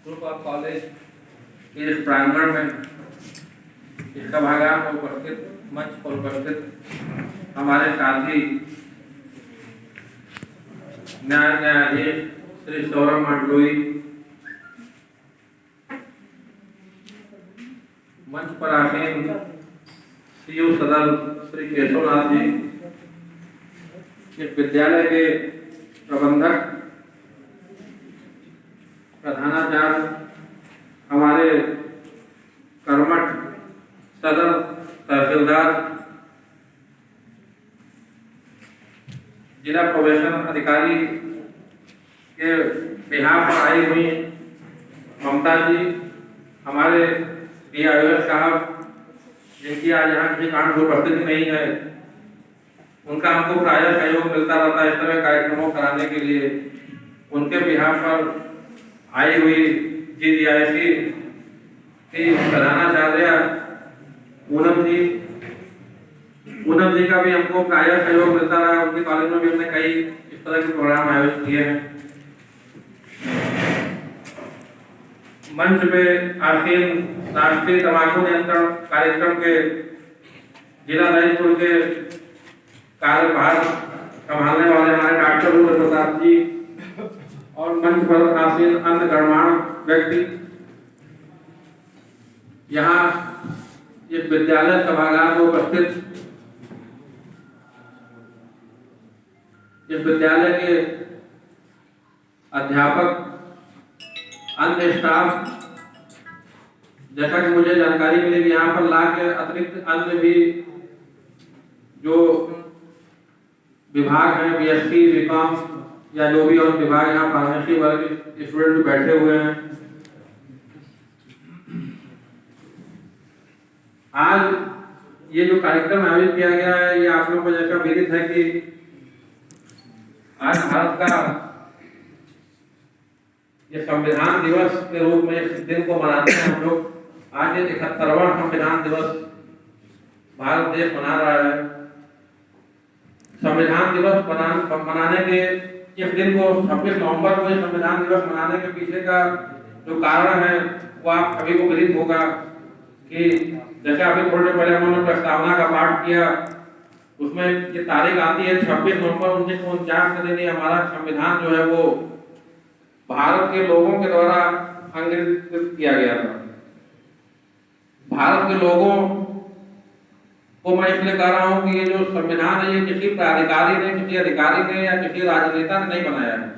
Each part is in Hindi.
ग्रुप ऑफ कॉलेज के इस प्रांगण में इस सभागार में उपस्थित मंच पर उपस्थित हमारे साथी न्यायाधीश श्री सौरभ मंडलोई, मंच पर आसीन सीयू सदर श्री केशवनाथ जी, इस विद्यालय के प्रबंधक प्रधानाचार्य हमारे कर्मठ सदर तहसीलदार, जिला प्रोबेशन अधिकारी के बिहार पर आई हुई ममता जी, हमारे DIO साहब जिनकी आज यहाँ किसी कारण से उपस्थिति नहीं है, उनका हमको प्रायः सहयोग मिलता रहता है इस तरह कार्यक्रमों कराने के लिए। उनके बिहार पर आई हुई GDIC की प्रधानाचार्य पूनम जी का भी हमको प्रायः सहयोग मिलता रहा। उनके कॉलेज में भी हमने कई इस तरह के प्रोग्राम आयोजित किए हैं। मंच पे आसीन राष्ट्रीय तंबाकू नियंत्रण कार्यक्रम के जिला ललितपुर के कार्यभार संभालने वाले हमारे डॉक्टर रुद्र प्रसाद जी और मंच पर आसीन अन्य गणमान्य व्यक्ति, यहाँ इस विद्यालय सभागार में उपस्थित इस विद्यालय के अध्यापक, अन्य स्टाफ, जैसा कि मुझे जानकारी मिली कि यहाँ पर ला के अतिरिक्त अन्य भी जो विभाग है BSc BCom या जो भी और विभाग यहाँ फार्मेसी वर्ग स्टूडेंट बैठे हुए हैं। आज ये जो कार्यक्रम आयोजित किया गया है, ये आप लोगों को जैसा विदित है कि आज भारत का ये संविधान दिवस के रूप में इस दिन को मनाते हैं हम लोग। आज ये 71वां संविधान दिवस भारत देश मना रहा है। संविधान दिवस मनाने के इस दिन को 26 नवंबर को संविधान दिवस मनाने के पीछे का जो कारण है वो आप सभी को विदित होगा कि जैसे अभी थोड़े पहले हमने प्रस्तावना का पाठ किया, उसमें ये तारीख आती है 26 नवंबर 1949 के दिन हमारा संविधान जो है वो भारत के लोगों के द्वारा अंगीकृत किया गया था। भारत के लोगों को मैं इसलिए कह रहा हूं कि ये जो संविधान है ये किसी प्राधिकारी ने, किसी अधिकारी ने या किसी राजनेता ने नहीं बनाया है।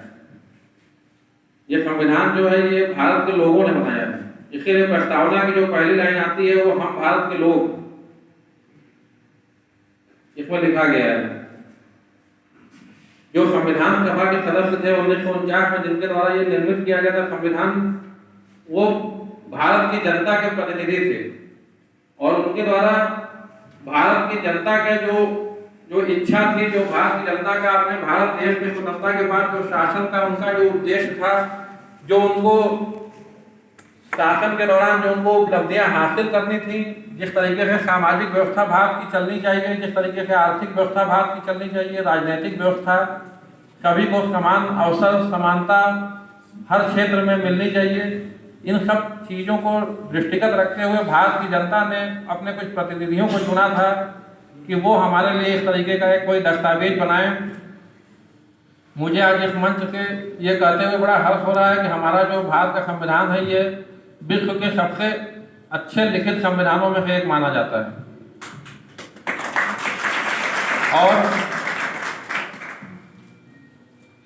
ये संविधान जो है ये भारत के लोगों ने बनाया है। इसलिए प्रस्तावना की जो पहली लाइन आती है वो हम भारत के लोग, इसमें लिखा गया है। जो संविधान सभा के सदस्य थे 1949 में जिनके द्वारा ये निर्मित किया गया था संविधान, वो भारत की जनता के प्रतिनिधि थे और उनके द्वारा भारत की जनता के जो इच्छा थी, जो भारत की जनता का अपने भारत देश में स्वतंत्रता के बाद जो शासन का उनका जो उद्देश्य था, जो उनको शासन के दौरान जो उनको उपलब्धियां हासिल करनी थी, जिस तरीके से सामाजिक व्यवस्था भारत की चलनी चाहिए, जिस तरीके से आर्थिक व्यवस्था भारत की चलनी चाहिए, राजनीतिक व्यवस्था, सभी को समान अवसर, समानता हर क्षेत्र में मिलनी चाहिए, इन सब चीज़ों को दृष्टिगत रखते हुए भारत की जनता ने अपने कुछ प्रतिनिधियों को चुना था कि वो हमारे लिए इस तरीके का एक कोई दस्तावेज बनाए। मुझे आज इस मंच से ये कहते हुए बड़ा हर्ष हो रहा है कि हमारा जो भारत का संविधान है ये विश्व के सबसे अच्छे लिखित संविधानों में से एक माना जाता है। और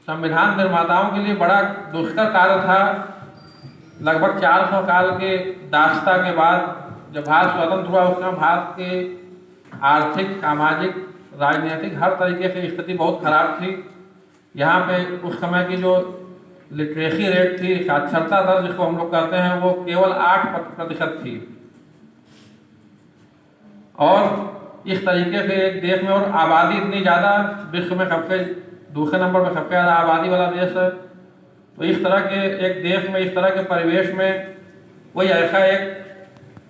संविधान निर्माताओं के लिए बड़ा दुष्कर कार्य था। लगभग 400 साल के दास्ता के बाद जब भारत स्वतंत्र हुआ, उस समय भारत के आर्थिक, सामाजिक, राजनीतिक हर तरीके से स्थिति बहुत खराब थी। यहाँ पे उस समय की जो लिटरेसी रेट थी, साक्षरता दर जिसको हम लोग कहते हैं, वो केवल 8% थी। और इस तरीके से एक देश में, और आबादी इतनी ज़्यादा, विश्व में सबसे दूसरे नंबर पर सबसे ज़्यादा आबादी वाला देश है। तो इस तरह के एक देश में, इस तरह के परिवेश में कोई ऐसा एक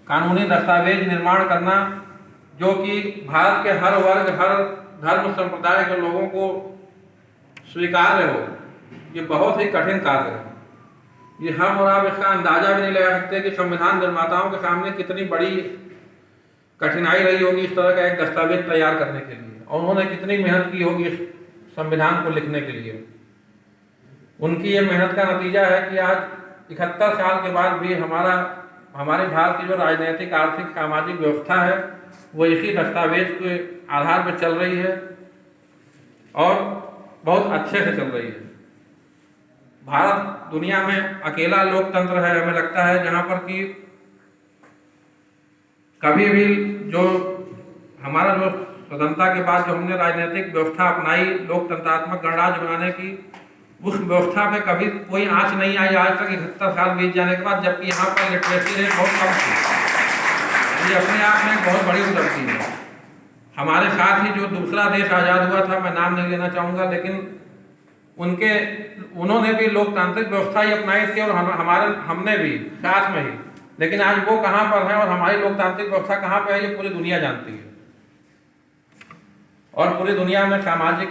कानूनी दस्तावेज निर्माण करना जो कि भारत के हर वर्ग, हर धर्म संप्रदाय के लोगों को स्वीकार्य हो, ये बहुत ही कठिन कार्य है। ये हम और आप इसका अंदाजा भी नहीं लगा सकते कि संविधान निर्माताओं के सामने कितनी बड़ी कठिनाई रही होगी इस तरह का एक दस्तावेज तैयार करने के लिए, और उन्होंने कितनी मेहनत की होगी इस संविधान को लिखने के लिए। उनकी ये मेहनत का नतीजा है कि आज 71 साल के बाद भी हमारे भारत की जो राजनीतिक, आर्थिक, सामाजिक व्यवस्था है वो इसी दस्तावेज के आधार पर चल रही है और बहुत अच्छे से चल रही है। भारत दुनिया में अकेला लोकतंत्र है, हमें लगता है, जहाँ पर कि कभी भी जो हमारा जो स्वतंत्रता के बाद जो हमने राजनीतिक व्यवस्था अपनाई लोकतंत्रात्मक गणराज्य बनाने की, उस व्यवस्था पे कभी कोई आंच नहीं आई आज तक 71 साल बीत जाने के बाद, जबकि यहाँ पर लिटरेसी रेट बहुत कम थी। ये अपने आप में एक बहुत बड़ी उपलब्धि है। हमारे साथ ही जो दूसरा देश आज़ाद हुआ था, मैं नाम नहीं लेना चाहूँगा, लेकिन उन्होंने भी लोकतांत्रिक व्यवस्था ही अपनाई थी और हमने भी साथ में ही, लेकिन आज वो कहाँ पर है और हमारी लोकतांत्रिक व्यवस्था कहाँ पर है ये पूरी दुनिया जानती है। और पूरी दुनिया में सामाजिक,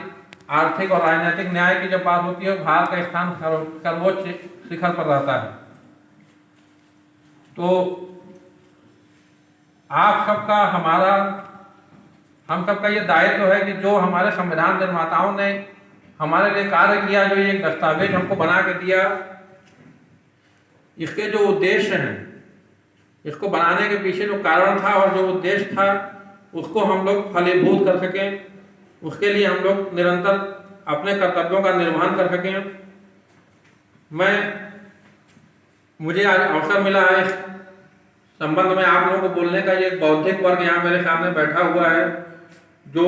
आर्थिक और राजनीतिक न्याय की जब बात होती है, भारत का स्थान सर्वोच्च शिखर पर रहता है। तो आप सबका, हम सबका ये दायित्व है कि जो हमारे संविधान निर्माताओं ने हमारे लिए कार्य किया, जो ये दस्तावेज हमको बना के दिया, इसके जो उद्देश्य हैं, इसको बनाने के पीछे जो कारण था और जो उद्देश्य था, उसको हम लोग फलीभूत कर सकें, उसके लिए हम लोग निरंतर अपने कर्तव्यों का निर्वहन कर सकें। मुझे आज अवसर मिला है इस संबंध में आप लोगों को बोलने का। ये बौद्धिक वर्ग यहाँ मेरे सामने बैठा हुआ है जो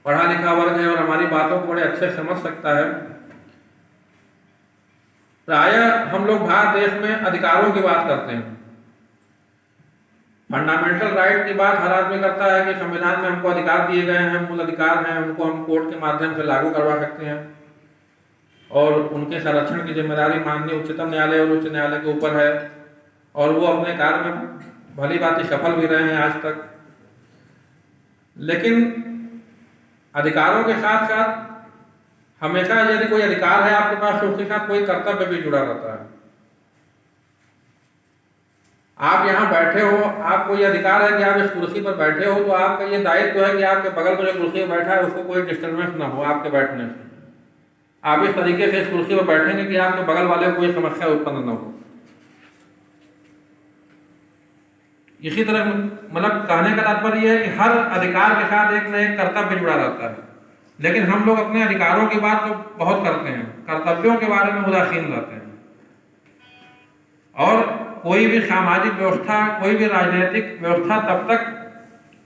पढ़ा लिखा वर्ग है और हमारी बातों को बड़े अच्छे समझ सकता है। प्रायः हम लोग भारत देश में अधिकारों की बात करते हैं, फंडामेंटल राइट की बात हर आदमी करता है कि संविधान में हमको अधिकार दिए गए हैं, मूल अधिकार हैं, उनको हम कोर्ट के माध्यम से लागू करवा सकते हैं और उनके संरक्षण की जिम्मेदारी माननीय उच्चतम न्यायालय और उच्च न्यायालय के ऊपर है, और वो अपने कार्य में भली भांति सफल भी रहे हैं आज तक। लेकिन अधिकारों के साथ साथ हमेशा यदि कोई अधिकार है आपके पास तो उसके साथ कोई कर्तव्य भी जुड़ा रहता है। आप यहाँ बैठे हो, आपको ये अधिकार है कि आप इस कुर्सी पर बैठे हो, तो आपका ये दायित्व है कि आपके बगल में जो कुर्सी पर बैठा है उसको कोई डिस्टर्बेंस ना हो आपके बैठने से। आप इस तरीके से इस कुर्सी पर बैठेंगे कि आपके बगल वाले को कोई समस्या उत्पन्न न हो। इसी तरह मतलब कहने का तात्पर्य यह है कि हर अधिकार के साथ एक न एक कर्तव्य जुड़ा रहता है, लेकिन हम लोग अपने अधिकारों की बात तो बहुत करते हैं, कर्तव्यों के बारे में उदासीन रहते हैं। और कोई भी सामाजिक व्यवस्था, कोई भी राजनीतिक व्यवस्था तब तक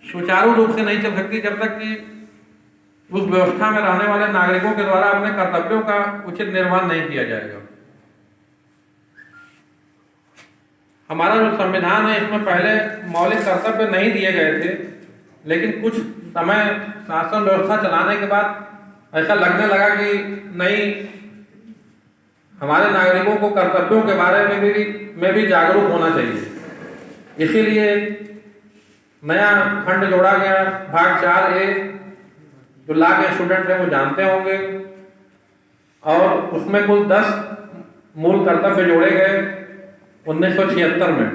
सुचारू रूप से नहीं चल सकती जब तक कि उस व्यवस्था में रहने वाले नागरिकों के द्वारा अपने कर्तव्यों का उचित निर्वहन नहीं किया जाएगा। हमारा जो संविधान है इसमें पहले मौलिक कर्तव्य नहीं दिए गए थे, लेकिन कुछ समय शासन व्यवस्था चलाने के बाद ऐसा लगने लगा कि नहीं, हमारे नागरिकों को कर्तव्यों के बारे में भी जागरूक होना चाहिए। इसीलिए नया खंड जोड़ा गया, भाग 4A, जो लॉ के स्टूडेंट हैं वो जानते होंगे, और उसमें कुल 10 मूल कर्तव्य जोड़े गए 1976 में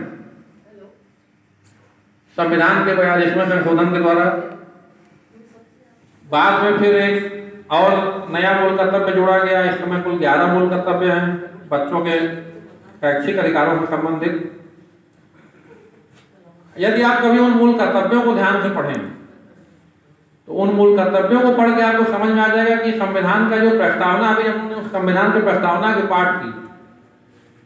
संविधान के 42वें संशोधन के द्वारा। बाद में फिर एक और नया मूल कर्तव्य जोड़ा गया, इस समय कुल 11 मूल कर्तव्य हैं बच्चों के शैक्षिक अधिकारों से संबंधित। यदि आप कभी उन मूल कर्तव्यों को ध्यान से पढ़ें तो उन मूल कर्तव्यों को पढ़ के आपको समझ में आ जाएगा कि संविधान का जो प्रस्तावना, अभी हमने उस संविधान की प्रस्तावना की पाठ की,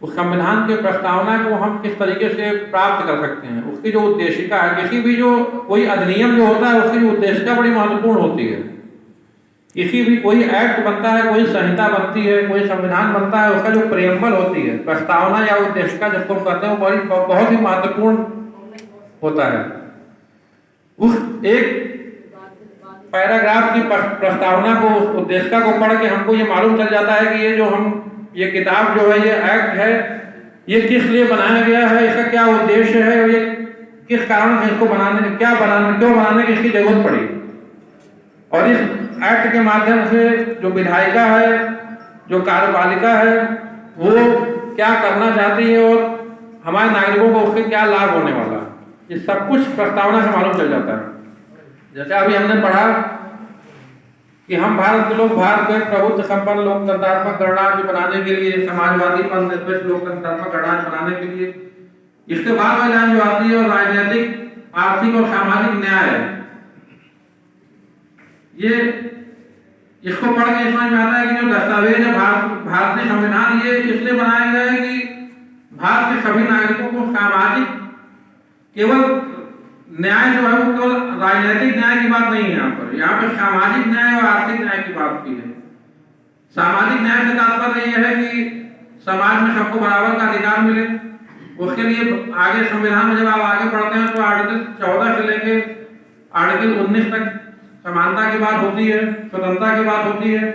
उस संविधान की प्रस्तावना को हम किस तरीके से प्राप्त कर सकते हैं, उसकी जो उद्देशिका है। किसी भी जो कोई अधिनियम जो होता है उसकी उद्देशिका बड़ी महत्वपूर्ण होती है। किसी भी कोई एक्ट बनता है, कोई संहिता बनती है, कोई संविधान बनता है, उसका जो प्रेम्बल होती है, प्रस्तावना या उद्देशिका जिसको हम कहते हैं, वो बहुत ही महत्वपूर्ण होता है। उस एक पैराग्राफ की प्रस्तावना को, उस उद्देशिका को पढ़ के हमको ये मालूम चल जाता है कि ये किताब जो है, ये एक्ट है, ये किस लिए बनाया गया है, इसका क्या उद्देश्य है, और ये किस कारण से इसको क्यों बनाने की इसकी जरूरत पड़ी। और इस एक्ट के माध्यम से जो विधायिका है, जो कार्यपालिका है, वो क्या करना चाहती है और हमारे नागरिकों को उसके क्या लाभ होने वाला, ये सब कुछ प्रस्तावना से मालूम चल जाता है। जैसे अभी हमने पढ़ा कि हम भारत के लोग भारत को एक प्रभुत्व संपन्न लोकतंत्रात्मक गणराज्य बनाने के लिए, समाजवादी पंथनिरपेक्ष लोकतंत्रात्मक गणराज्य बनाने के लिए, इसके बाद में लाइन जो आती है और राजनीतिक, आर्थिक और सामाजिक न्याय, ये इसको पढ़ के समझ में आता है कि जो दस्तावेज है भारतीय संविधान, ये इसलिए बनाया गया है कि भारत के सभी नागरिकों को सामाजिक, केवल न्याय जो है वो केवल राजनीतिक न्याय की बात नहीं है, यहाँ पर सामाजिक न्याय और आर्थिक न्याय की बात की है। सामाजिक न्याय से तात्पर्य यह है कि समाज में सबको बराबर का अधिकार मिले। उसके लिए आगे संविधान में जब आप आगे पढ़ते हैं तो आर्टिकल 14 से लेके आर्टिकल 19 तक समानता की बात होती है, स्वतंत्रता की बात होती है।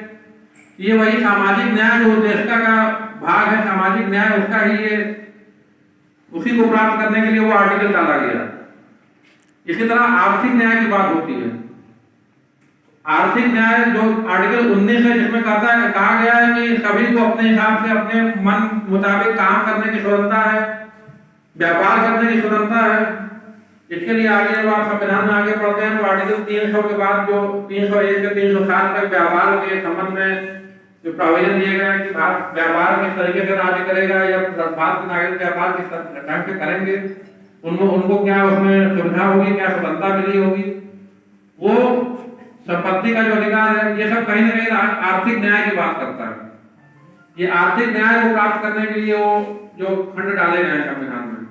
ये वही सामाजिक न्याय जो उद्देश्यता का भाग है, सामाजिक न्याय उसका ही ये, उसी को प्राप्त करने के लिए वो आर्टिकल डाला गया। इसी तरह आर्थिक न्याय की बात होती है। आर्थिक न्याय जो आर्टिकल 19 है, जिसमें कहा गया है कि सभी को अपने हिसाब से अपने मन मुताबिक काम करने की स्वतंत्रता है, व्यापार करने की स्वतंत्रता है। इसके लिए आगे जब आप संविधान में आगे पढ़ते हैं तो आर्टिकल 300 के बाद जो 301 से 307 तक व्यापार के संबंध में जो प्रोविजन दिए गए हैं कि भारत व्यापार किस तरीके से राज्य करेगा या भारत के नागरिक व्यापार किस ढंग से करेंगे, उनको क्या उसमें सुविधा होगी, क्या स्वतंत्रता मिली होगी, वो संपत्ति का जो अधिकार है, ये सब कहीं ना कहीं आर्थिक न्याय की बात करता है। ये आर्थिक न्याय को प्राप्त करने के लिए वो जो खंड डाले गए हैं संविधान में।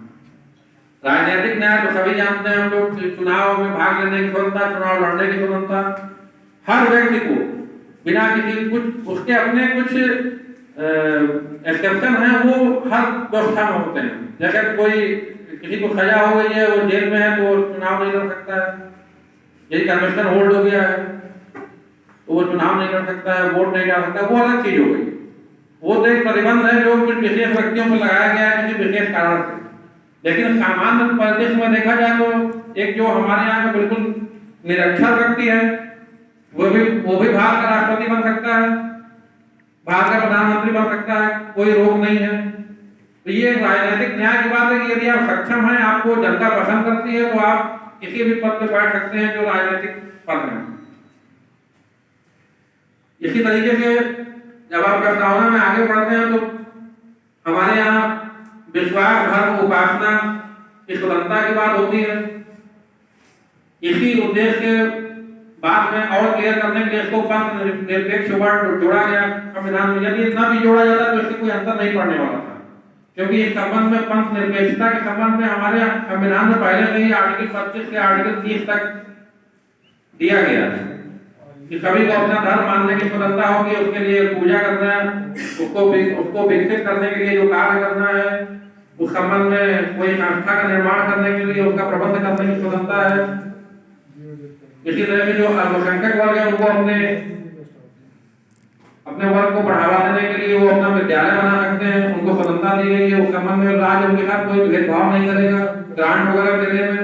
राजनीतिक न्याय तो सभी जानते हैं, हम लोग चुनाव में भाग लेने की स्वतंत्रता, चुनाव लड़ने की स्वतंत्रता, हर व्यक्ति को बिना किसी कुछ उसके अपने कुछ एक्सेप्शन है, वो हर व्यवस्था में होते हैं। जैसे कोई किसी को सजा हो गई है, वो जेल में है, तो चुनाव नहीं लड़ सकता है। यदि कन्वेंशन होल्ड हो गया है तो वो चुनाव नहीं लड़ सकता है, वोट नहीं डाल सकता, वो अलग चीज हो गई। वो तो एक प्रतिबंध है जो कुछ विशेष व्यक्तियों को लगाया गया है किसी विशेष कारण से। लेकिन सामान्य परिदृश्य में देखा जाए तो एक जो हमारे यहाँ का बिल्कुल निरक्षर व्यक्ति है, वो भी भारत का राष्ट्रपति बन सकता है, भारत का प्रधानमंत्री बन सकता है, कोई रोक नहीं है। तो ये राजनीतिक न्याय की बात है कि यदि आप सक्षम हैं, आपको जनता पसंद करती है, तो आप किसी भी पद पर बैठ सकते हैं जो राजनीतिक पद है। इसी तरीके से जब आप प्रस्तावना में आगे बढ़ते हैं तो हमारे यहाँ विश्वास, धर्म, उपासना की स्वतंत्रता की बात होती है। इसी उद्देश्य के बाद में और क्लियर करने के लिए इसको पंथ निरपेक्ष वर्ड जोड़ा गया संविधान में। यदि इतना भी जोड़ा जाता तो इससे कोई अंतर नहीं पड़ने वाला था, क्योंकि इस संबंध में पंथ निरपेक्षता के संबंध में हमारे संविधान में पहले से ही आर्टिकल 25 से आर्टिकल 30 तक दिया गया है कि सभी को अपना धर्म मानने की स्वतंत्रता होगी, उसके लिए पूजा करना है, उसको विकसित करने के लिए जो कार्य करना है, उस संबंध में कोई संस्था का निर्माण करने के लिए उसका प्रबंध करने की स्वतंत्रता है। इसी तरह से जो अल्पसंख्यक वर्ग है उनको अपने वर्ग को बढ़ावा देने के लिए वो अपना विद्यालय बना सकते हैं, उनको स्वतंत्रता दी गई है। उस संबंध में राज्य उनके साथ कोई भेदभाव नहीं करेगा ग्रांट वगैरह देने में।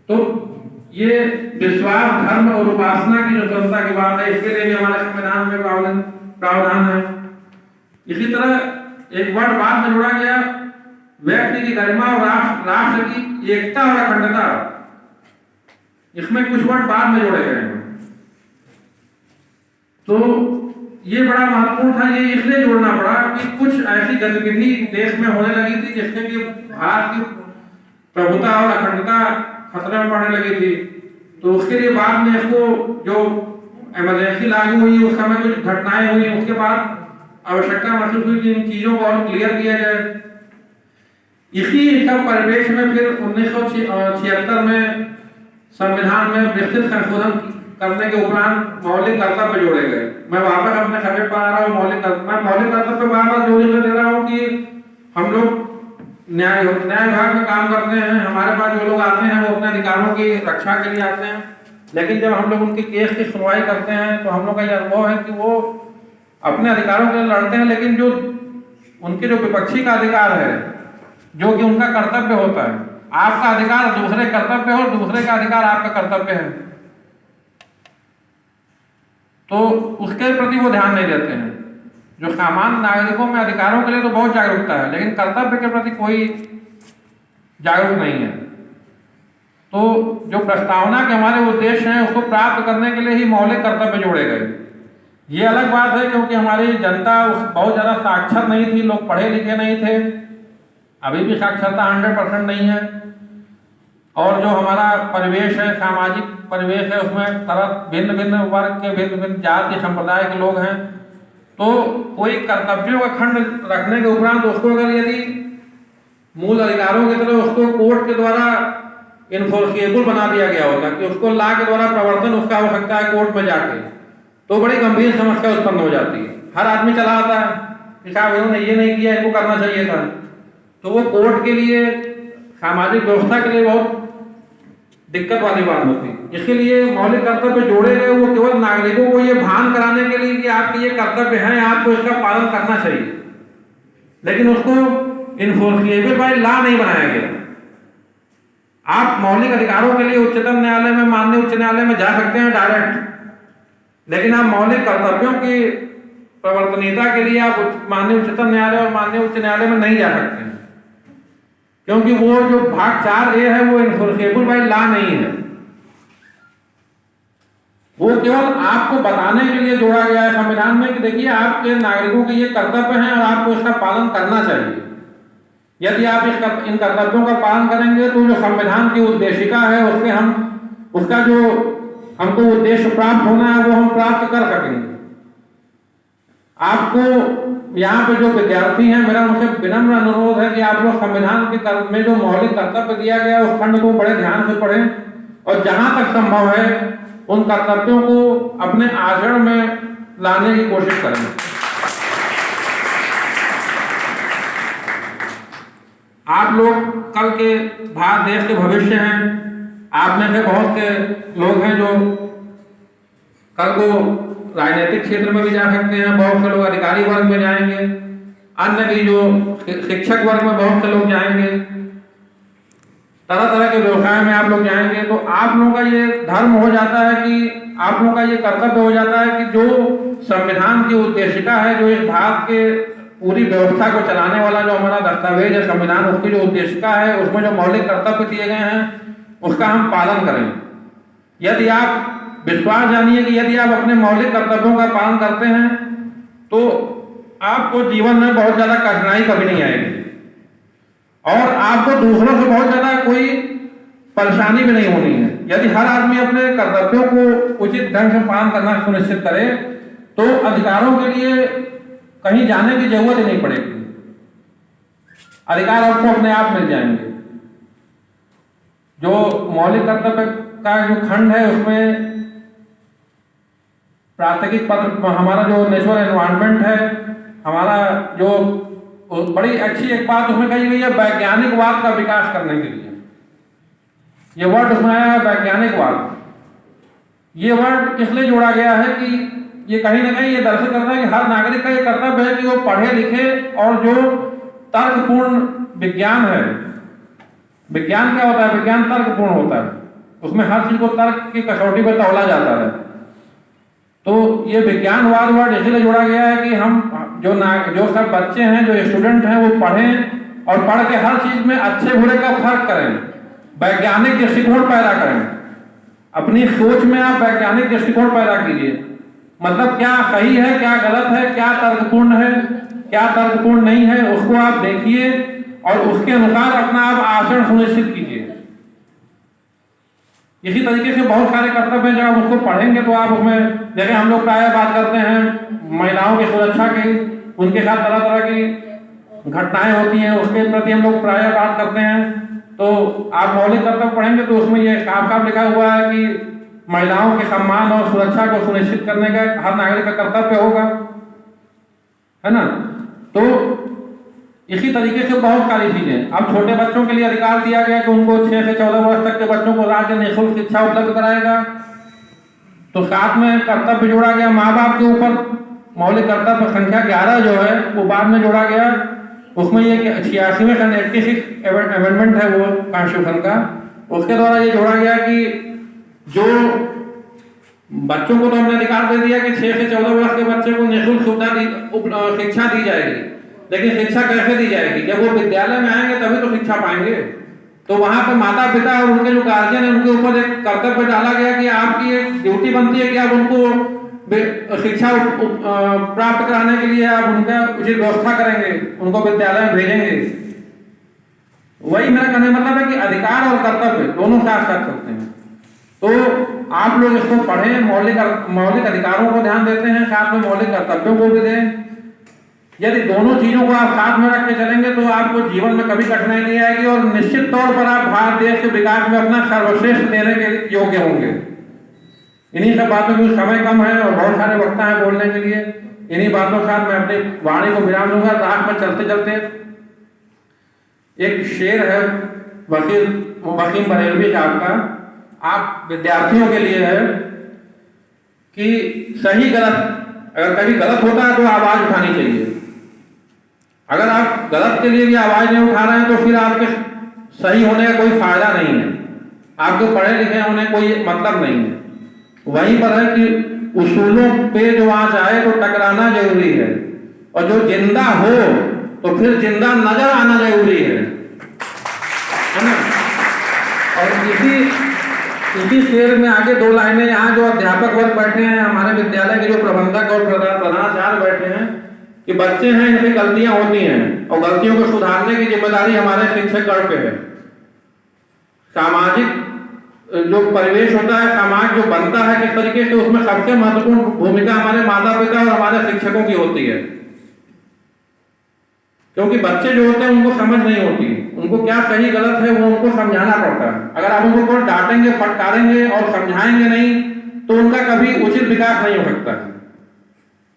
तो ये विश्वास, धर्म और उपासना की जो स्वतंत्रता की बात है, इसके लिए भी हमारे संविधान में प्रावधान है। इसी तरह एक वर्ड बाद में जोड़ा गया, व्यक्ति की गरिमा और राष्ट्र की एकता और अखंडता। इसमें कुछ वर्ड बाद में जोड़े गए हैं, तो ये बड़ा महत्वपूर्ण था। ये इसलिए जोड़ना पड़ा कि कुछ ऐसी गतिविधि देश में होने लगी थी जिससे कि भारत की प्रभुता और अखंडता खतरे में पड़ने लगी थी। तो उसके लिए बाद में इसको जो इमरजेंसी लागू हुई, उस समय कुछ घटनाएं हुई, उसके बाद आवश्यकता महसूस हुई कि इन चीजों को और क्लियर किया जाए। इसी सब परिवेश में फिर 1976 में संविधान में विस्तृत संशोधन करने के उपरांत मौलिक कर्तव्य जोड़े गए। मैं वापस अपने सब्जेक्ट पर आ रहा हूँ। मौलिक कर्तव्य बार बार जोड़ने दे रहा हूँ कि हम लोग न्याय विभाग में काम करते हैं, हमारे पास जो लोग आते हैं वो अपने अधिकारों की रक्षा के लिए आते हैं, लेकिन जब हम लोग उनके केस की सुनवाई करते हैं तो हम लोग का यह अनुभव है कि वो अपने अधिकारों के लिए लड़ते हैं, लेकिन जो उनके जो विपक्षी का अधिकार है, जो कि उनका कर्तव्य होता है, आपका अधिकार दूसरे कर्तव्य हो, दूसरे का अधिकार आपका कर्तव्य है, तो उसके प्रति वो ध्यान नहीं देते हैं। जो सामान्य नागरिकों में अधिकारों के लिए तो बहुत जागरूकता है, लेकिन कर्तव्य के प्रति कोई जागरूक नहीं है। तो जो प्रस्तावना के हमारे उद्देश्य हैं उसको प्राप्त करने के लिए ही मौलिक कर्तव्य जोड़े गए। ये अलग बात है क्योंकि हमारी जनता बहुत ज़्यादा साक्षर नहीं थी, लोग पढ़े लिखे नहीं थे, अभी भी साक्षरता 100% नहीं है। और जो हमारा परिवेश है, सामाजिक परिवेश है, उसमें तरह भिन्न भिन्न वर्ग के, भिन्न भिन्न जाति संप्रदाय के लोग हैं। तो कोई कर्तव्यों का खंड रखने के उपरांत उसको अगर यदि मूल अधिकारों की तरह उसको कोर्ट के द्वारा इन्फोर्सेबल बना दिया गया होता कि उसको लॉ के द्वारा प्रवर्तन उसका हो सकता है कोर्ट में जाके, तो बड़ी गंभीर समस्या उत्पन्न हो जाती है। हर आदमी चला आता है कि साहब इन्होंने ये नहीं किया, इनको करना चाहिए था, तो वो कोर्ट के लिए, सामाजिक व्यवस्था के लिए बहुत दिक्कत वाली बात होती है। इसके लिए मौलिक कर्तव्य जोड़े गए, वो केवल नागरिकों को ये भान कराने के लिए कि आपके ये कर्तव्य हैं, आपको इसका पालन करना चाहिए, लेकिन उसको इन्फोर्सेबल बाय लॉ नहीं बनाया गया। आप मौलिक अधिकारों के लिए उच्चतम न्यायालय में, माननीय उच्च न्यायालय में जा सकते हैं डायरेक्ट, लेकिन आप मौलिक कर्तव्यों की प्रवर्तनीयता के लिए आप माननीय उच्चतम न्यायालय और माननीय उच्च न्यायालय में नहीं जा सकते हैं, क्योंकि वो जो भाग 4A है वो इन्फोर्सेबल बाय लॉ नहीं है। वो केवल आपको बताने के लिए जोड़ा गया है संविधान में कि देखिए आपके नागरिकों के ये कर्तव्य हैं और आपको इसका पालन करना चाहिए। यदि आप इन कर्तव्यों का पालन करेंगे तो जो संविधान की उद्देशिका है उसका जो हमको उद्देश्य प्राप्त होना है वो हम प्राप्त कर सकेंगे। आपको यहाँ पे जो विद्यार्थी हैं, मेरा उनसे विनम्र अनुरोध है कि आप लोग संविधान के में जो मौलिक कर्तव्य दिया गया है उस खंड को बड़े ध्यान से पढ़ें और जहां तक संभव है उन कर्तव्यों को अपने आचरण में लाने की कोशिश करें। आप लोग कल के भारत देश के भविष्य हैं। आप में से बहुत से लोग हैं जो कल को राजनीतिक क्षेत्र में भी जा सकते हैं, बहुत से लोग अधिकारी वर्ग में जाएंगे, अन्य भी जो शिक्षक वर्ग में बहुत से लोग जाएंगे, तरह तरह के व्यवसाय में आप लोग जाएंगे। तो आप लोगों का ये धर्म हो जाता है कि आप लोगों का ये कर्तव्य हो जाता है कि जो संविधान की उद्देशिका है, जो इस भारत के पूरी व्यवस्था को चलाने वाला जो हमारा दस्तावेज है संविधान, उसकी जो उद्देशिका है, उसमें जो मौलिक कर्तव्य दिए गए हैं उसका हम पालन करें। यदि आप विश्वास जानिए कि यदि आप अपने मौलिक कर्तव्यों का पालन करते हैं तो आपको जीवन में बहुत ज्यादा कठिनाई कभी नहीं आएगी और आपको दूसरों से बहुत ज्यादा कोई परेशानी भी नहीं होनी है। यदि हर आदमी अपने कर्तव्यों को उचित ढंग से पालन करना सुनिश्चित करे तो अधिकारों के लिए कहीं जाने की जरूरत ही नहीं पड़ेगी, अधिकार आपको अपने आप मिल जाएंगे। जो मौलिक कर्तव्य का जो खंड है उसमें प्राकृतिक पत्र, हमारा जो नेचुरल एनवायरनमेंट है, हमारा जो बड़ी अच्छी एक बात उसमें कही गई है वैज्ञानिकवाद का विकास करने के लिए। ये वर्ड उसमें आया है वैज्ञानिकवाद। ये वर्ड इसलिए जोड़ा गया है कि ये कहीं ना कहीं ये दर्शित करता है कि हर नागरिक का ये कर्तव्य है कि वो पढ़े लिखे और जो तर्कपूर्ण विज्ञान है, विज्ञान क्या होता है, विज्ञान तर्कपूर्ण होता है, उसमें हर चीज को तर्क की कसौटी पर तौला जाता है। तो ये विज्ञानवाद वर्ड इसलिए जोड़ा गया है कि हम जो सब बच्चे हैं, जो स्टूडेंट हैं, वो पढ़ें और पढ़ के हर चीज में अच्छे बुरे का फर्क करें, वैज्ञानिक दृष्टिकोण पैदा करें। अपनी सोच में आप वैज्ञानिक दृष्टिकोण पैदा कीजिए, मतलब क्या सही है, क्या गलत है, क्या तर्कपूर्ण है, क्या तर्कपूर्ण नहीं है, उसको आप देखिए और उसके अनुसार अपना आप आचरण सुनिश्चित कीजिए। इसी तरीके से बहुत सारे कर्तव्य हैं, जब आप उसको पढ़ेंगे तो आप उसमें, जैसे हम लोग प्रायः बात करते हैं महिलाओं की सुरक्षा की, उनके साथ तरह तरह की घटनाएं होती हैं, उसके प्रति हम लोग प्रायः बात करते हैं। तो आप मौलिक कर्तव्य पढ़ेंगे तो उसमें ये साफ साफ लिखा हुआ है कि महिलाओं के सम्मान और सुरक्षा को सुनिश्चित करने का हर नागरिक का कर्तव्य होगा, है ना। तो इसी तरीके से बहुत सारी चीजें, अब छोटे बच्चों के लिए अधिकार दिया गया कि उनको 6 से 14 वर्ष तक के बच्चों को राज्य निःशुल्क शिक्षा उपलब्ध कराएगा। तो साथ में कर्तव्य जोड़ा गया माँ बाप के ऊपर, मौलिक कर्तव्य संख्या 11 जो है वो बाद में जोड़ा गया। उसमें ये 86वें 86 अमेंडमेंट है वो कॉन्स्टिट्यूशन का, उसके द्वारा ये जोड़ा गया कि जो बच्चों को तो हमने अधिकार दे दिया कि 6 से 14 वर्ष के बच्चे को निःशुल्क शिक्षा दी जाएगी, लेकिन शिक्षा कैसे दी जाएगी? जब वो विद्यालय में आएंगे तभी तो शिक्षा पाएंगे। तो वहां पर माता पिता और उनके जो गार्जियन है उनके ऊपर एक कर्तव्य डाला गया कि आपकी एक ड्यूटी बनती है कि आप उनको शिक्षा प्राप्त कराने के लिए आप उनका उचित व्यवस्था करेंगे, उनको विद्यालय में भेजेंगे। वही मेरा कहने मतलब है कि अधिकार और कर्तव्य दोनों साथ साथ सकते हैं। तो आप लोग इसको पढ़ें, मौलिक अधिकारों को ध्यान देते हैं, साथ में मौलिक कर्तव्यों को भी दें। यदि दोनों चीजों को आप साथ में रख के चलेंगे तो आपको जीवन में कभी कठिनाई नहीं आएगी और निश्चित तौर पर आप भारत देश के विकास में अपना सर्वश्रेष्ठ देने के योग्य होंगे। इन्हीं सब बातों की समय कम है और बहुत सारे वक्ता हैं बोलने के लिए। इन्हीं बातों के साथ मैं अपनी वाणी को विराम दूंगा। रात में चलते चलते एक शेर है वकीम बरेलवी साहब का, आप विद्यार्थियों के लिए है कि सही गलत अगर कभी गलत होता है तो आवाज उठानी चाहिए। अगर आप गलत के लिए भी आवाज नहीं उठा रहे हैं तो फिर आपके सही होने का कोई फायदा नहीं है, आपको पढ़े लिखे होने कोई मतलब नहीं है। वहीं पर है कि उसूलों पे जो आंच आए तो टकराना जरूरी है, और जो जिंदा हो तो फिर जिंदा नजर आना जरूरी है ना। और इसी शेर में आगे 2 लाइनें, यहाँ जो अध्यापक वर्ग बैठे हैं, हमारे विद्यालय के जो प्रबंधक और प्रधानाचार्य बैठे हैं, कि बच्चे हैं, इनसे गलतियां होती हैं और गलतियों को सुधारने की जिम्मेदारी हमारे शिक्षकगण पे है। सामाजिक जो परिवेश होता है, समाज जो बनता है किस तरीके से, उसमें सबसे महत्वपूर्ण भूमिका हमारे माता पिता और हमारे शिक्षकों की होती है। क्योंकि बच्चे जो होते हैं उनको समझ नहीं होती, उनको क्या सही गलत है वो उनको समझाना पड़ता है। अगर आप उनको डांटेंगे, फटकारेंगे और समझाएंगे नहीं तो उनका कभी उचित विकास नहीं हो सकता है।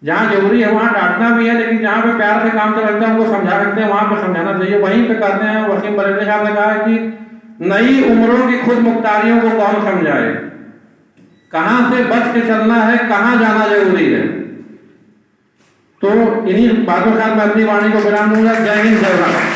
जहाँ जरूरी है वहाँ डांटना भी है, लेकिन जहाँ पे प्यार से काम चलता है उनको समझा सकते हैं, वहां पे समझाना चाहिए। वहीं पे कहते हैं, वकीम बरेलवी साहब ने कहा है कि नई उम्रों की खुद मुख्तारियों को कौन समझाए, कहां से बच के चलना है, कहां जाना जरूरी है। तो इन्हीं बातों के साथ मैं अपनी वाणी को विराम दूंगा। जय हिंद, जय भारत।